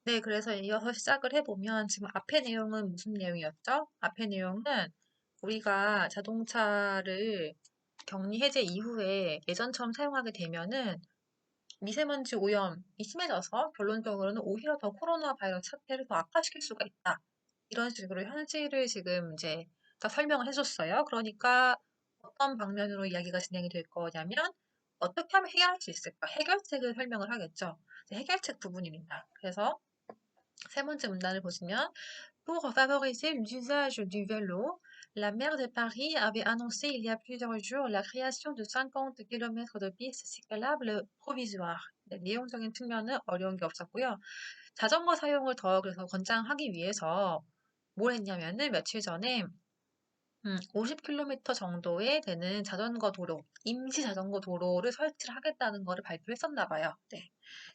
네, 그래서 이어서 시작을 해보면 지금 앞에 내용은 무슨 내용이었죠? 앞에 내용은 우리가 자동차를 격리 해제 이후에 예전처럼 사용하게 되면은 미세먼지 오염이 심해져서 결론적으로는 오히려 더 코로나 바이러스 사태를 더 악화시킬 수가 있다. 이런 식으로 현실을 지금 이제 다 설명을 해줬어요. 그러니까 어떤 방면으로 이야기가 진행이 될 거냐면 어떻게 하면 해결할 수 있을까? 해결책을 설명을 하겠죠. 해결책 부분입니다. 그래서 세 번째 문단을 보시면 pour favoriser l'usage du vélo, la maire de Paris avait annoncé il y a plusieurs jours la création de 50 km de pistes cyclables provisoires. 네, 내용적인 측면은 어려운 게 없었고요. 자전거 사용을 더 그래서 권장하기 위해서 뭘 했냐면은 며칠 전에 50km 정도에 되는 자전거 도로, 임시 자전거 도로를 설치를 하겠다는 거를 발표했었나 봐요. 네.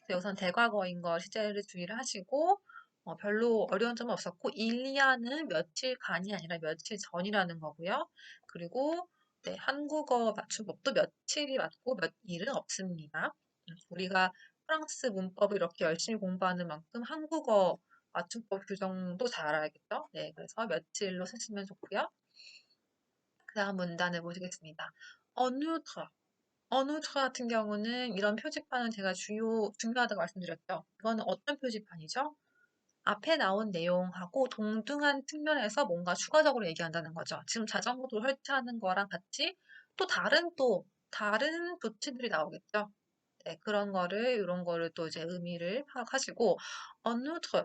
그래서 여기서는 대과거인 거 실제를 주의를 하시고 별로 어려운 점은 없었고 일리아는 며칠간이 아니라 며칠 전이라는 거고요. 그리고 네, 한국어 맞춤법도 며칠이 맞고 며일은 없습니다. 우리가 프랑스 문법을 이렇게 열심히 공부하는 만큼 한국어 맞춤법 규정도 잘 알아야겠죠? 네, 그래서 며칠로 쓰시면 좋고요. 그 다음 문단을 보시겠습니다. en outre, en outre 같은 경우는 이런 표지판은 제가 중요하다고 말씀드렸죠. 이거는 어떤 표지판이죠? 앞에 나온 내용하고 동등한 측면에서 뭔가 추가적으로 얘기한다는 거죠. 지금 자전거도 설치하는 거랑 같이 또 다른 조치들이 나오겠죠. 네, 그런 거를, 이런 거를 또 이제 의미를 파악하시고, en outre,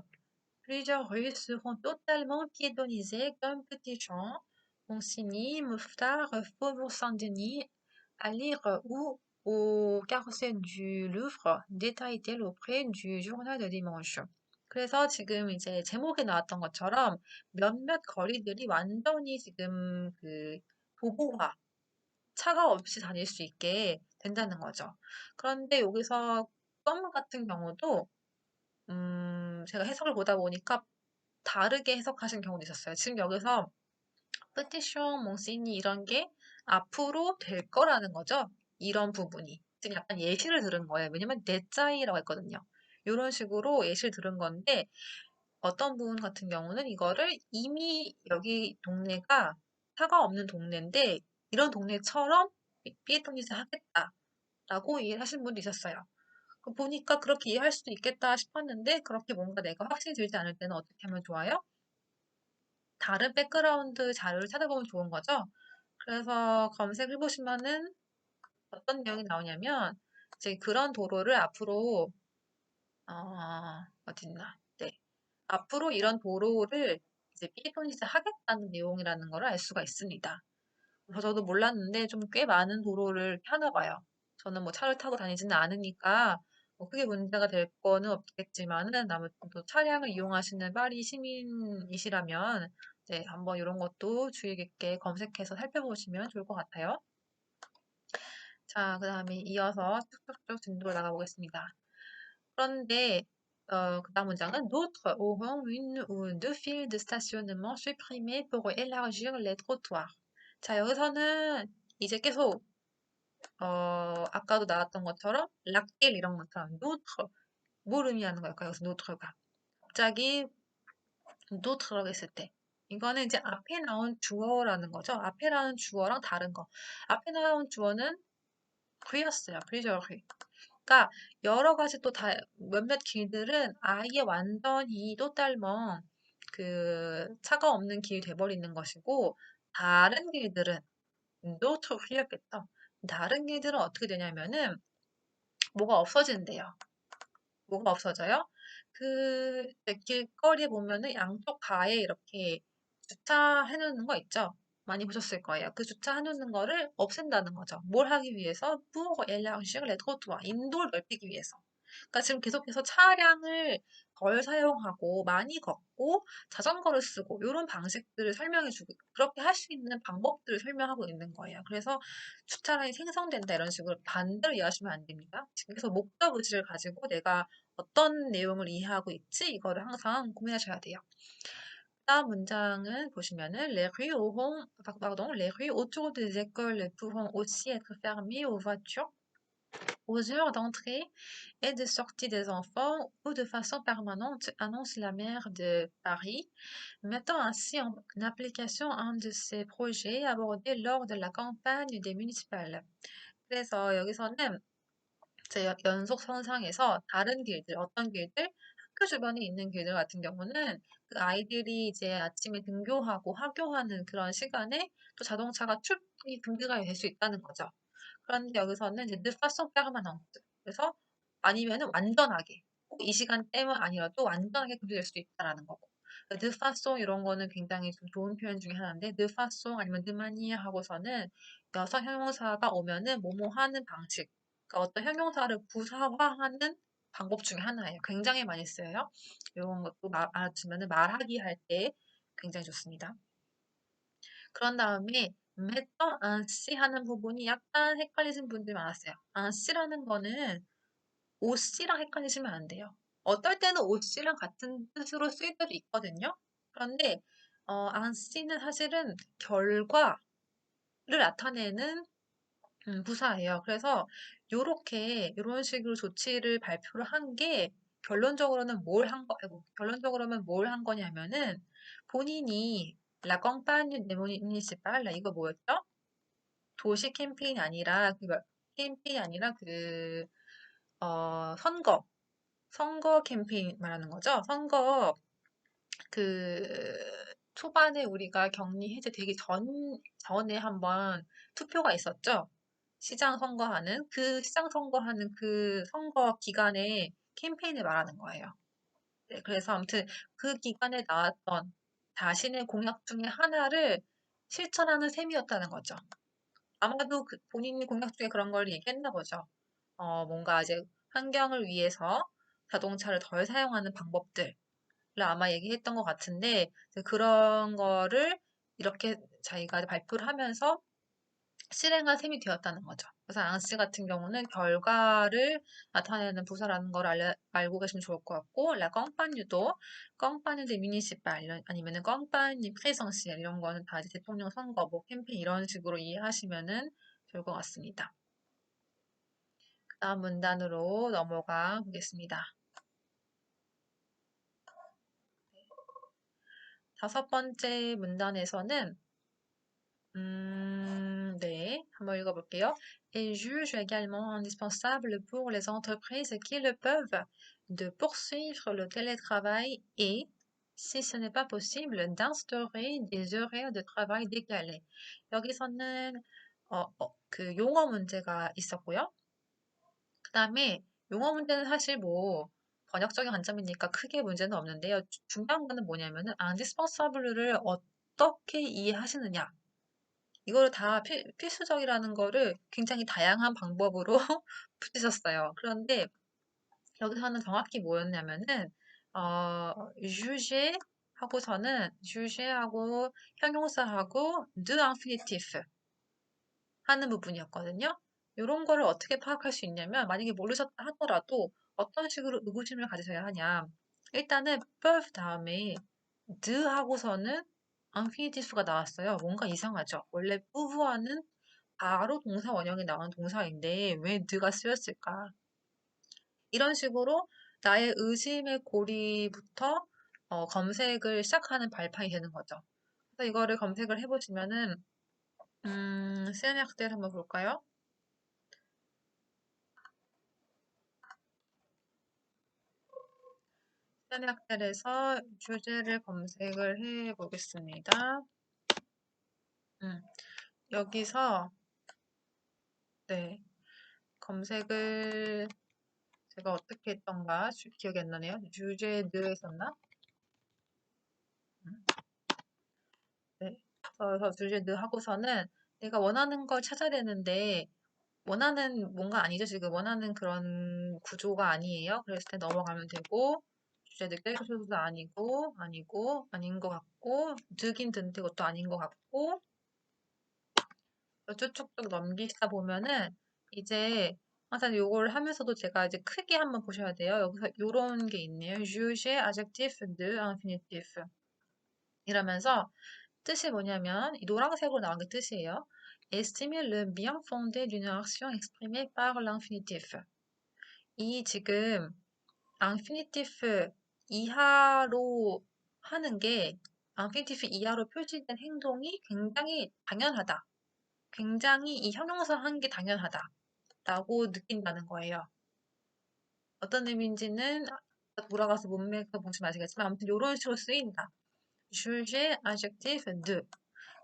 plusieurs rues seront totalement piétonnisées comme Petit-Jean, Monsigny, Mouffetard, Faubourg Saint-Denis, à lire ou au carrousel du Louvre, détaille-t-elle auprès du journal de dimanche. 그래서 지금 이제 제목에 나왔던 것처럼 몇몇 거리들이 완전히 지금 그 도보화, 차가 없이 다닐 수 있게 된다는 거죠. 그런데 여기서 껌 같은 경우도 제가 해석을 보다 보니까 다르게 해석하신 경우도 있었어요. 지금 여기서 petition, 몽시니 이런 게 앞으로 될 거라는 거죠. 이런 부분이. 지금 약간 예시를 들은 거예요. 왜냐면 내짜이라고 했거든요. 이런 식으로 예시를 들은 건데 어떤 부분 같은 경우는 이거를 이미 여기 동네가 차가 없는 동네인데 이런 동네처럼 삐뚤리즈 하겠다라고 이해를 하신 분도 있었어요. 보니까 그렇게 이해할 수도 있겠다 싶었는데 그렇게 뭔가 내가 확신이 들지 않을 때는 어떻게 하면 좋아요? 다른 백그라운드 자료를 찾아보면 좋은 거죠. 그래서 검색해 보시면은 어떤 내용이 나오냐면 이제 그런 도로를 앞으로 어딨나? 네. 앞으로 이런 도로를 이제 피톤이즈 하겠다는 내용이라는 걸 알 수가 있습니다. 그래서 저도 몰랐는데 좀 꽤 많은 도로를 이렇게 하나 봐요. 저는 뭐 차를 타고 다니지는 않으니까 뭐 크게 문제가 될 거는 없겠지만은 아무튼 또 차량을 이용하시는 파리 시민이시라면 네, 한번 이런 것도 주의 깊게 검색해서 살펴보시면 좋을 것 같아요. 자, 그 다음에 이어서 쭉쭉쭉 진도를 나가보겠습니다. 그런데 그다음 문장은 d'autres auront une ou deux files de stationnement supprimées pour élargir les trottoirs. 자, 여기서는 이제 계속 아까도 나왔던 것처럼 락길 이런 것처럼 d'autres 뭘 의미하는 걸까요? 여기서 d'autres가 갑자기 d'autres라고 했을 때 이거는 이제 앞에 나온 주어라는 거죠. 앞에 나온 주어랑 다른 거. 앞에 나온 주어는 그였어요. plusieurs. 그러니까 여러 가지 또 몇몇 길들은 아예 완전히 또딸멍 그 차가 없는 길이 돼버리는 것이고 다른 길들은 노트 흘렸겠죠. 다른 길들은 어떻게 되냐면은 뭐가 없어진대요. 뭐가 없어져요? 그 길거리에 보면은 양쪽 가에 이렇게 주차해 놓는 거 있죠. 많이 보셨을 거예요. 그 주차해 놓는 거를 없앤다는 거죠. 뭘 하기 위해서? pour élargir les trottoirs. 인도를 넓히기 위해서. 그러니까 지금 계속해서 차량을 덜 사용하고 많이 걷고 자전거를 쓰고 이런 방식들을 설명해 주고 그렇게 할 수 있는 방법들을 설명하고 있는 거예요. 그래서 주차량이 생성된다 이런 식으로 반대로 이해하시면 안 됩니다. 지금 계속 목적 의식을 가지고 내가 어떤 내용을 이해하고 있지? 이거를 항상 고민하셔야 돼요. 다음 문장은 보시면은 les rues autour des écoles pourront aussi être fermées aux voitures. aux heures d'entrée et de sortie des enfants ou de façon permanente, annonce la maire de Paris, mettant ainsi en application un de ses projets abordés lors de la campagne des municipales. 그래서 여기서는 제 연속 선상에서 다른 길들, 어떤 길들, 학교 주변에 있는 길들 같은 경우는 그 아이들이 이제 아침에 등교하고 하교하는 그런 시간에 또 자동차가 출입이 금지가 될 수 있다는 거죠. 그런데 여기서는 이제 de façon permanente. 그래서 아니면은 완전하게 꼭 이 시간대만 아니라도 완전하게 금지될 수도 있다라는 거고. de façon 이런 거는 굉장히 좀 좋은 표현 중에 하나인데 de façon 아니면 de manière 하고서는 여성 형용사가 오면은 뭐뭐 하는 방식. 그러니까 어떤 형용사를 부사화하는 방법 중에 하나예요. 굉장히 많이 쓰여요. 이런 것도 알아두면은 말하기 할 때 굉장히 좋습니다. 그런 다음에 mettant ainsi 하는 부분이 약간 헷갈리신 분들이 많았어요. ainsi라는 거는 옷이랑 헷갈리시면 안 돼요. 어떨 때는 옷이랑 같은 뜻으로 쓰일 때도 있거든요. 그런데 ainsi는 사실은 결과를 나타내는 부사예요. 그래서 요렇게 요런 식으로 조치를 발표를 한 게 결론적으로는 결론적으로는 뭘 한 거냐면은 본인이 La campagne municipale 이거 뭐였죠? 도시 캠페인이 아니라 캠페인이 아니라 선거 캠페인 말하는 거죠. 선거 그 초반에 우리가 격리 해제되기 전에 한번 투표가 있었죠. 시장 선거하는 그 선거 기간에 캠페인을 말하는 거예요. 네, 그래서 아무튼 그 기간에 나왔던 자신의 공약 중에 하나를 실천하는 셈이었다는 거죠. 아마도 본인이 공약 중에 그런 걸 얘기했나 보죠. 뭔가 이제 환경을 위해서 자동차를 덜 사용하는 방법들, 아마 얘기했던 것 같은데 그런 거를 이렇게 자기가 발표를 하면서 실행한 셈이 되었다는 거죠. 그래서 앙씨 같은 경우는 결과를 나타내는 부사라는 걸 알고 계시면 좋을 것 같고, 라 껑파뉴도 껑파뉴 데 미니시팔 아니면은 껑파뉴 프레성시엘 이런 거는 다 이제 대통령 선거, 뭐 캠페인 이런 식으로 이해하시면은 좋을 것 같습니다. 다음 문단으로 넘어가 보겠습니다. 다섯 번째 문단에서는 네, 한번 읽어볼게요. Et juge également indispensable pour les entreprises qui le peuvent de poursuivre le télétravail et, si ce n'est pas possible, d'instaurer des horaires de travail décalés. 여기서는 그 용어 문제가 있었고요. 그 다음에 용어 문제는 사실 뭐 번역적인 관점이니까 크게 문제는 없는데요. 중요한 거는 뭐냐면은 indispensable를 어떻게 이해하시느냐. 이거를 다 필수적이라는 거를 굉장히 다양한 방법으로 붙이셨어요. 그런데 여기서는 정확히 뭐였냐면은 juger 하고서는 juger하고 형용사하고 de infinitif 하는 부분이었거든요. 이런 거를 어떻게 파악할 수 있냐면 만약에 모르셨다 하더라도 어떤 식으로 의구심을 가지셔야 하냐. 일단은 peuvent 다음에 de 하고서는 infinitif가 나왔어요. 뭔가 이상하죠. 원래 pouvoir는 바로 동사 원형이 나온 동사인데 왜 드가 쓰였을까? 이런 식으로 나의 의심의 고리부터 검색을 시작하는 발판이 되는 거죠. 그래서 이거를 검색을 해보시면은 시안약들 한번 볼까요? 시안약들에서 주제를 검색을 해보겠습니다. 여기서 네 검색을 제가 어떻게 했던가 기억이 안 나네요. 주제 늘 했었나? 네. 그래서 주제 늘 하고서는 내가 원하는 걸 찾아야 되는데 원하는 뭔가 아니죠. 지금 원하는 그런 구조가 아니에요. 그랬을 때 넘어가면 되고 주제 늘 떼고서도 아닌 것 같고 득인 든데 그것도 아닌 것 같고 쭉쭉쭉 넘기시다 보면은 이제 항상 요걸 하면서도 제가 이제 크게 한번 보셔야 돼요. 여기서 요런 게 있네요. 주제, adjectif, de, infinitif 이러면서 뜻이 뭐냐면 이 노란색으로 나온 게 뜻이에요. estimer le bien fondé d'une action exprimée par l'infinitif. 이 지금 infinitive 이하로 하는 게 infinitive 이하로 표시된 행동이 굉장히 당연하다. 굉장히 이 형용사 한 게 당연하다. 라고 느낀다는 거예요. 어떤 의미인지는 돌아가서 문맥에서 보시면 아시겠지만 아무튼 이런 식으로 쓰인다. 주제, adjective, de.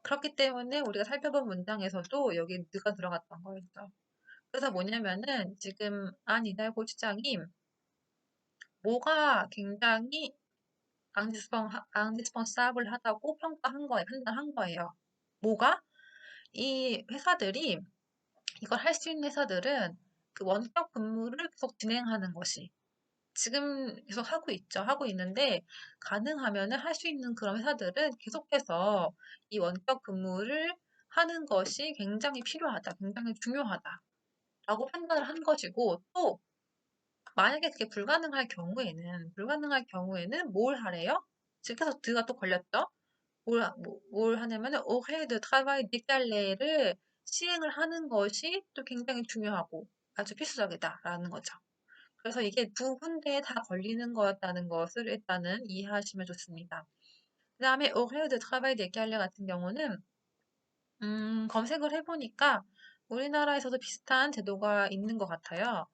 그렇기 때문에 우리가 살펴본 문장에서도 여기 느가 들어갔던 거였죠. 그래서 뭐냐면은 지금 안 이달고 시장이 뭐가 굉장히 indispensable하다고 평가한 거예요. 판단한 거예요. 뭐가? 이 회사들이 이걸 할 수 있는 회사들은 그 원격 근무를 계속 진행하는 것이 지금 계속 하고 있죠. 하고 있는데 가능하면은 할 수 있는 그런 회사들은 계속해서 이 원격 근무를 하는 것이 굉장히 필요하다. 굉장히 중요하다라고 판단을 한 것이고 또 만약에 그게 불가능할 경우에는 뭘 하래요? 지금 계속 드가 또 걸렸죠? 뭘 하냐면은 horaire de travail décalé를 시행을 하는 것이 또 굉장히 중요하고 아주 필수적이다라는 거죠. 그래서 이게 두 군데에 다 걸리는 거였다는 것을 일단은 이해하시면 좋습니다. 그 다음에 horaire de travail décalé 같은 경우는 검색을 해보니까 우리나라에서도 비슷한 제도가 있는 것 같아요.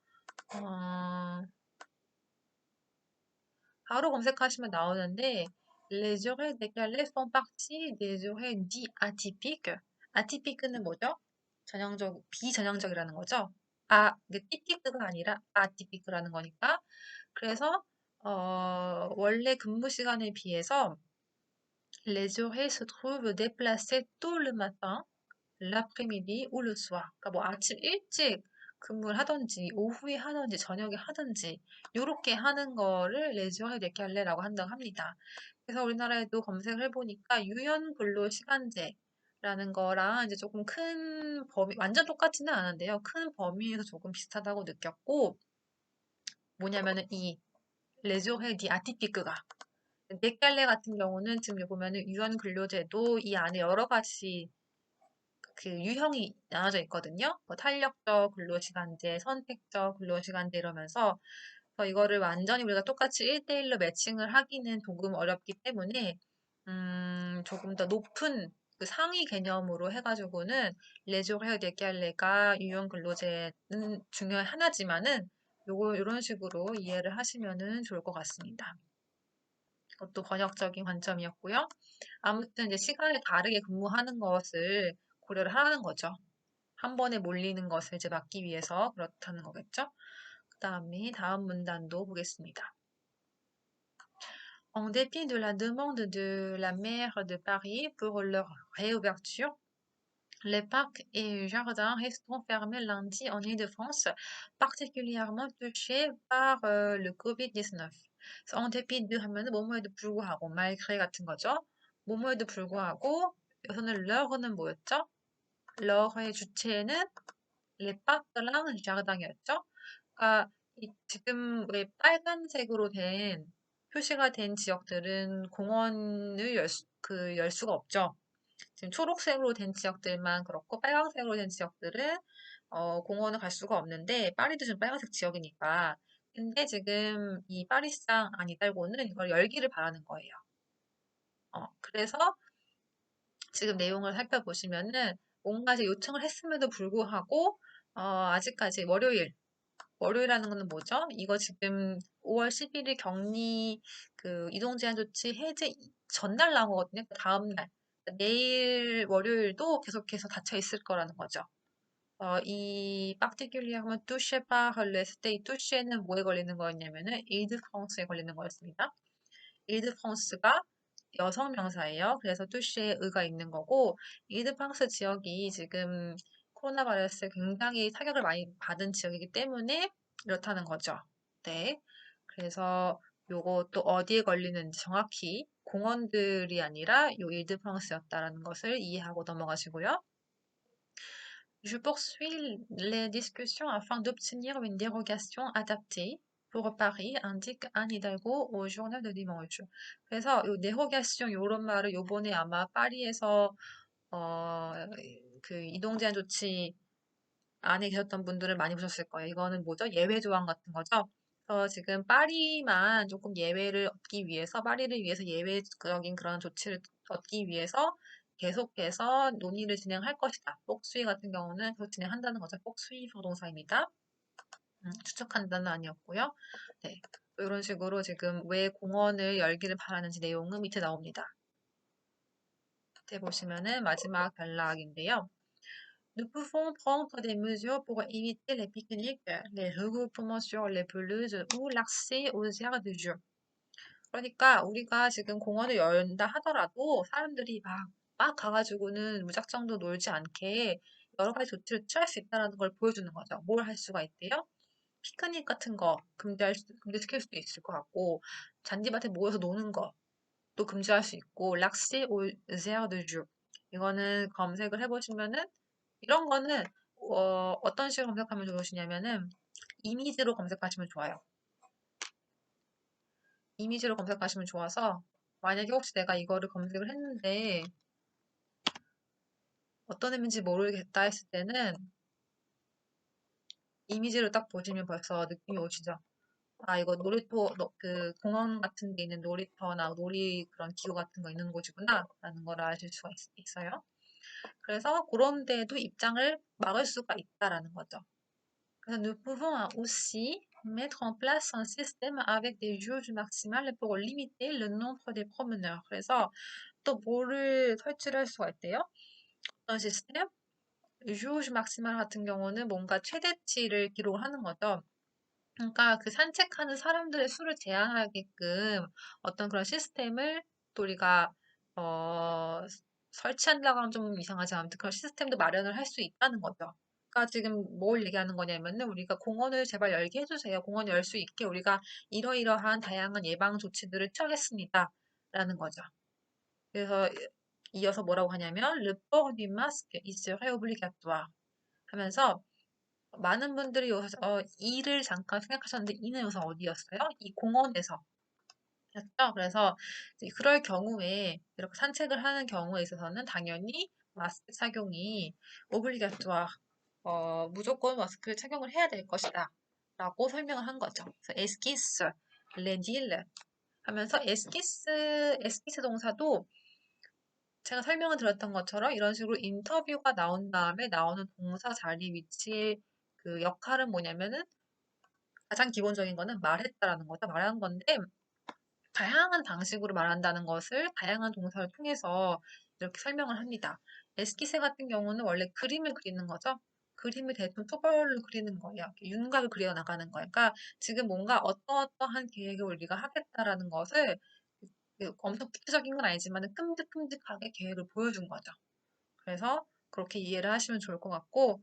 바로 검색하시면 나오는데 les horaires décalés font partie des horaires dits atypiques. atypique는 뭐죠? 비전형적이라는 거죠. 이게 typique가 아니라 atypique라는 거니까. 그래서 원래 근무 시간에 비해서 les horaires se trouvent déplacés tôt le matin, l'après-midi ou le soir. 그러니까 뭐 아침 일찍 근무를 하든지 오후에 하든지 저녁에 하든지 요렇게 하는 거를 레지오에 데칼레라고 한다고 합니다. 그래서 우리나라에도 검색을 해보니까 유연 근로 시간제라는 거랑 이제 조금 큰 범위, 완전 똑같지는 않은데요. 큰 범위에서 조금 비슷하다고 느꼈고 뭐냐면은 이 레지오헤 디 아티피크가 데칼레 같은 경우는 지금 보면은 유연 근로제도 이 안에 여러 가지 그 유형이 나눠져 있거든요. 뭐 탄력적 근로시간제, 선택적 근로시간제 이러면서 이거를 완전히 우리가 똑같이 1대1로 매칭을 하기는 조금 어렵기 때문에 조금 더 높은 그 상위 개념으로 해가지고는 레조레 데칼레가 유형 근로제는 중요한 하나지만은 요런 식으로 이해를 하시면은 좋을 것 같습니다. 그것도 번역적인 관점이었고요. 아무튼 이제 시간을 다르게 근무하는 것을 고려를 하는 거죠. 한 번에 몰리는 것을 이제 막기 위해서 그렇다는 거겠죠. 다음 문단도 보겠습니다. En dépit de la demande de la maire de Paris pour leur réouverture, les parcs et jardins resteront fermés lundi en Île-de-France, particulièrement touchés par le COVID-19. En dépit de 하면은 뭐뭐에도 불구하고 malgré 같은 거죠. 뭐뭐에도 불구하고 여기서는 l'heur는 뭐였죠? l'heur의 주체는 les parcs랑 jardin이었죠. 그러니까 지금 왜 빨간색으로 된 표시가 된 지역들은 공원을 열 수가 없죠. 지금 초록색으로 된 지역들만 그렇고 빨간색으로 된 지역들은 공원을 갈 수가 없는데 파리도 지금 빨간색 지역이니까. 근데 지금 이 파리상 이달고는 이걸 열기를 바라는 거예요. 그래서 지금 내용을 살펴보시면은 뭔가 이제 요청을 했음에도 불구하고 아직까지 월요일이라는 거는 뭐죠? 이거 지금 5월 11일 격리 그 이동 제한 조치 해제 전날 나온 거거든요. 그 다음 날. 내일 월요일도 계속해서 닫혀 있을 거라는 거죠. 이 particulièrement touché par le state touché는 뭐에 걸리는 거였냐면은 일드-프랑스에 걸리는 거였습니다. 일드-프랑스가 여성 명사예요. 그래서 touché에 의가 있는 거고 일드-프랑스 지역이 지금 코로나 바이러스에 굉장히 타격을 많이 받은 지역이기 때문에 이렇다는 거죠. 네. 그래서 요거 또 어디에 걸리는지 정확히 공원들이 아니라 요 일드-프랑스였다라는 것을 이해하고 넘어가시고요. Je poursuis les discussions afin d'obtenir une dérogation adaptée pour Paris, indique Anne Hidalgo au journal de dimanche. 그래서 요 dérogation 요런 말을 요번에 아마 파리에서 어, 그 이동제한 조치 안에 계셨던 분들은 많이 보셨을 거예요. 이거는 뭐죠? 예외 조항 같은 거죠. 그래서 지금 파리만 조금 예외를 얻기 위해서, 파리를 위해서 예외적인 그런 조치를 얻기 위해서 계속해서 논의를 진행할 것이다. 폭수위 같은 경우는 계속 진행한다는 거죠. 폭수위 부동사입니다. 추측한다는 아니었고요. 네. 이런 식으로 지금 왜 공원을 열기를 바라는지 내용은 밑에 나옵니다. 밑에 보시면은 마지막 단락인데요. Nous pouvons prendre des mesures pour éviter les pique-niques, les regroupements sur les pelouses ou l'accès aux aires de jeu. 그러니까 우리가 지금 공원을 열다 하더라도 사람들이 막 가가지고는 무작정도 놀지 않게 여러 가지 조치를 취할 수 있다는 걸 보여주는 거죠. 뭘 할 수가 있대요? 피크닉 같은 거 금지시킬 수도 있을 것 같고, 잔디밭에 모여서 노는 것도 금지할 수 있고, 락시 오 제어 드 주. 이거는 검색을 해보시면은, 이런 거는, 어떤 식으로 검색하면 좋으시냐면은, 이미지로 검색하시면 좋아요. 이미지로 검색하시면 좋아서, 만약에 혹시 내가 이거를 검색을 했는데, 어떤 의미인지 모르겠다 했을 때는, 이미지를 딱 보시면 벌써 느낌이 오시죠? 아, 이거 그 공원 같은 데 있는 놀이터나 놀이 그런 기구 같은 거 있는 곳이구나, 라는 걸 아실 수가 있어요. 그래서 그런 데에도 입장을 막을 수가 있다라는 거죠. 그래서 nous pouvons aussi mettre en place un système avec des jauges maximales pour limiter le nombre des promeneurs. 그래서 또 뭐를 설치를 할 수가 있대요? 어떤 시스템? jauge maximale 같은 경우는 뭔가 최대치를 기록하는 거죠. 그러니까 그 산책하는 사람들의 수를 제한하게끔 어떤 그런 시스템을 또 우리가 어, 설치한다고 하면 좀 이상하지 않은데 그런 시스템도 마련을 할 수 있다는 거죠. 그러니까 지금 뭘 얘기하는 거냐면은 우리가 공원을 제발 열게 해주세요. 공원 열 수 있게 우리가 이러이러한 다양한 예방 조치들을 취하겠습니다. 라는 거죠. 그래서 이어서 뭐라고 하냐면 Le port du masque il serait obligatoire 하면서 많은 분들이 여기서 이를 잠깐 생각하셨는데 이는 여기서 어디였어요? 이 공원에서 였죠. 그래서 이제 그럴 경우에 이렇게 산책을 하는 경우에 있어서는 당연히 마스크 착용이 오블리가투아 무조건 마스크를 착용을 해야 될 것이다. 라고 설명을 한 거죠. 그래서 에스키스, 레딜 하면서 에스키스 동사도 제가 설명을 드렸던 것처럼 이런 식으로 인터뷰가 나온 다음에 나오는 동사 자리 위치의 그 역할은 뭐냐면은 가장 기본적인 거는 말했다라는 거죠. 말한 건데 다양한 방식으로 말한다는 것을 다양한 동사를 통해서 이렇게 설명을 합니다. 에스키세 같은 경우는 원래 그림을 그리는 거죠. 그림을 대충 초벌로 그리는 거예요. 이렇게 윤곽을 그려 나가는 거예요. 그러니까 지금 뭔가 어떠어떠한 계획을 우리가 하겠다라는 것을 엄청 구체적인 건 아니지만 끔찍끔찍하게 계획을 보여준 거죠. 그래서 그렇게 이해를 하시면 좋을 것 같고,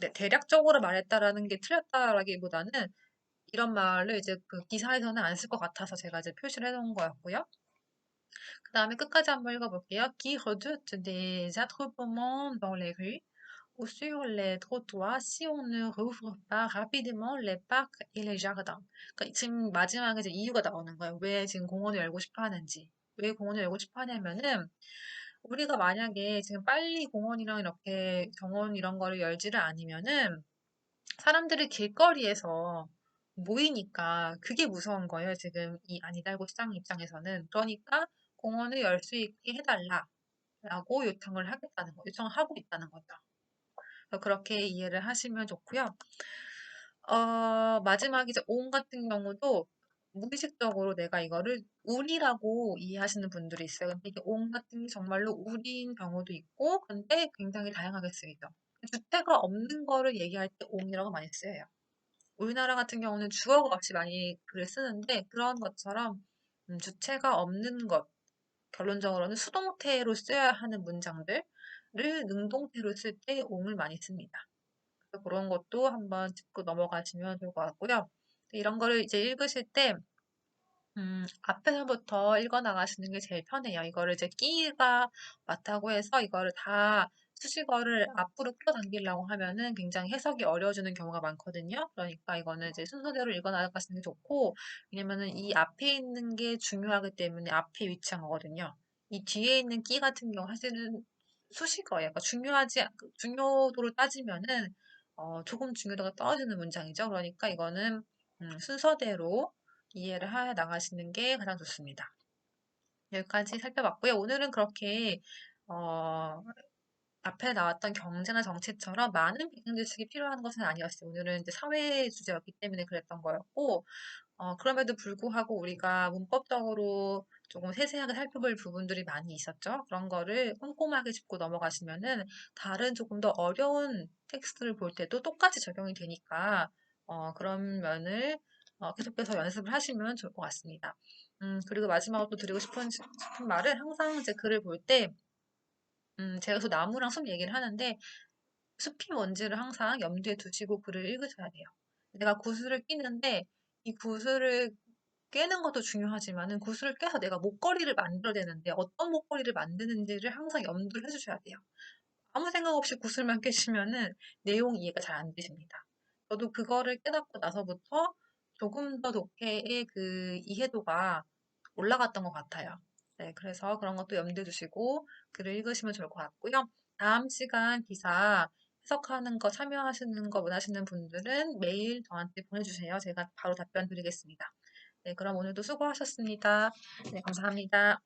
네, 대략적으로 말했다라는 게 틀렸다라기보다는 이런 말을 이제 그 기사에서는 안 쓸 것 같아서 제가 이제 표시를 해놓은 거였고요. 그 다음에 끝까지 한번 읽어볼게요. Qui redoute des attroupements dans les rues ou sur les trottoirs si on ne rouvre pas rapidement les parcs et les jardins. 그러니까 지금 마지막에 이제 이유가 나오는 거예요. 왜 지금 공원을 열고 싶어 하는지. 왜 공원을 열고 싶어 하냐면은 우리가 만약에 지금 빨리 공원이랑 이렇게 정원 이런 거를 열지를 않으면은 사람들이 길거리에서 모이니까 그게 무서운 거예요. 지금 이 안이달고 시장 입장에서는. 그러니까 공원을 열 수 있게 해달라라고 요청을 하고 있다는 거죠. 그래서 그렇게 이해를 하시면 좋고요. 마지막 이제 온 같은 경우도 무의식적으로 내가 이거를 우리라고 이해하시는 분들이 있어요. 근데 이게 온 같은 게 정말로 우리인 경우도 있고, 근데 굉장히 다양하게 쓰이죠. 주체가 없는 거를 얘기할 때 옹이라고 많이 쓰여요. 우리나라 같은 경우는 주어가 없이 많이 글을 쓰는데 그런 것처럼 주체가 없는 것, 결론적으로는 수동태로 써야 하는 문장들을 능동태로 쓸 때 옹을 많이 씁니다. 그래서 그런 것도 한번 짚고 넘어가시면 좋을 것 같고요. 이런 거를 이제 읽으실 때 앞에서부터 읽어 나가시는 게 제일 편해요. 이거를 이제 끼가 맞다고 해서 이거를 다 수식어를 앞으로 끌어당기려고 하면은 굉장히 해석이 어려워지는 경우가 많거든요. 그러니까 이거는 이제 순서대로 읽어 나가시는 게 좋고, 왜냐면은 이 앞에 있는 게 중요하기 때문에 앞에 위치한 거거든요. 이 뒤에 있는 끼 같은 경우 사실은 수식어예요. 그러니까 중요도를 따지면은 조금 중요도가 떨어지는 문장이죠. 그러니까 이거는 순서대로 이해를 해 나가시는 게 가장 좋습니다. 여기까지 살펴봤고요. 오늘은 그렇게 어, 앞에 나왔던 경제나 정치처럼 많은 배경 지식이 필요한 것은 아니었어요. 오늘은 이제 사회 주제였기 때문에 그랬던 거였고, 그럼에도 불구하고 우리가 문법적으로 조금 세세하게 살펴볼 부분들이 많이 있었죠. 그런 거를 꼼꼼하게 짚고 넘어가시면은 다른 조금 더 어려운 텍스트를 볼 때도 똑같이 적용이 되니까, 그런 면을 계속해서 연습을 하시면 좋을 것 같습니다. 그리고 마지막으로 또 드리고 싶은 말은 항상 이제 글을 볼때 제가 계속 나무랑 숲 얘기를 하는데 숲이 뭔지를 항상 염두에 두시고 글을 읽으셔야 돼요. 내가 구슬을 끼는데 이 구슬을 깨는 것도 중요하지만은 구슬을 깨서 내가 목걸이를 만들어야 되는데 어떤 목걸이를 만드는지를 항상 염두를 해주셔야 돼요. 아무 생각 없이 구슬만 깨시면은 내용 이해가 잘 안 되십니다. 저도 그거를 깨닫고 나서부터 조금 더 독해의 그 이해도가 올라갔던 것 같아요. 네, 그래서 그런 것도 염두에 두시고 글을 읽으시면 좋을 것 같고요. 다음 시간 기사 해석하는 거 참여하시는 거 원하시는 분들은 메일 저한테 보내주세요. 제가 바로 답변 드리겠습니다. 네, 그럼 오늘도 수고하셨습니다. 네, 감사합니다.